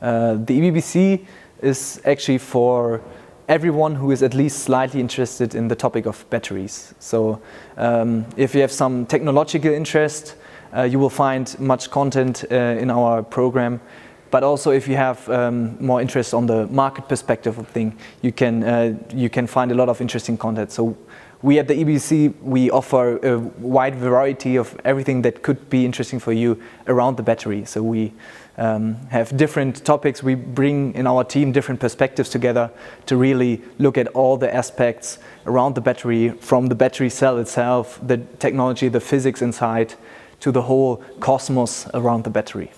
The EBBC is actually for everyone who is at least slightly interested in the topic of batteries. So if you have some technological interest, you will find much content in our program. But also if you have more interest on the market perspective of things, you can find a lot of interesting content. So we at the EBBC, we offer a wide variety of everything that could be interesting for you around the battery. So we have different topics. We bring in our team different perspectives together to really look at all the aspects around the battery, from the battery cell itself, the technology, the physics inside, to the whole cosmos around the battery.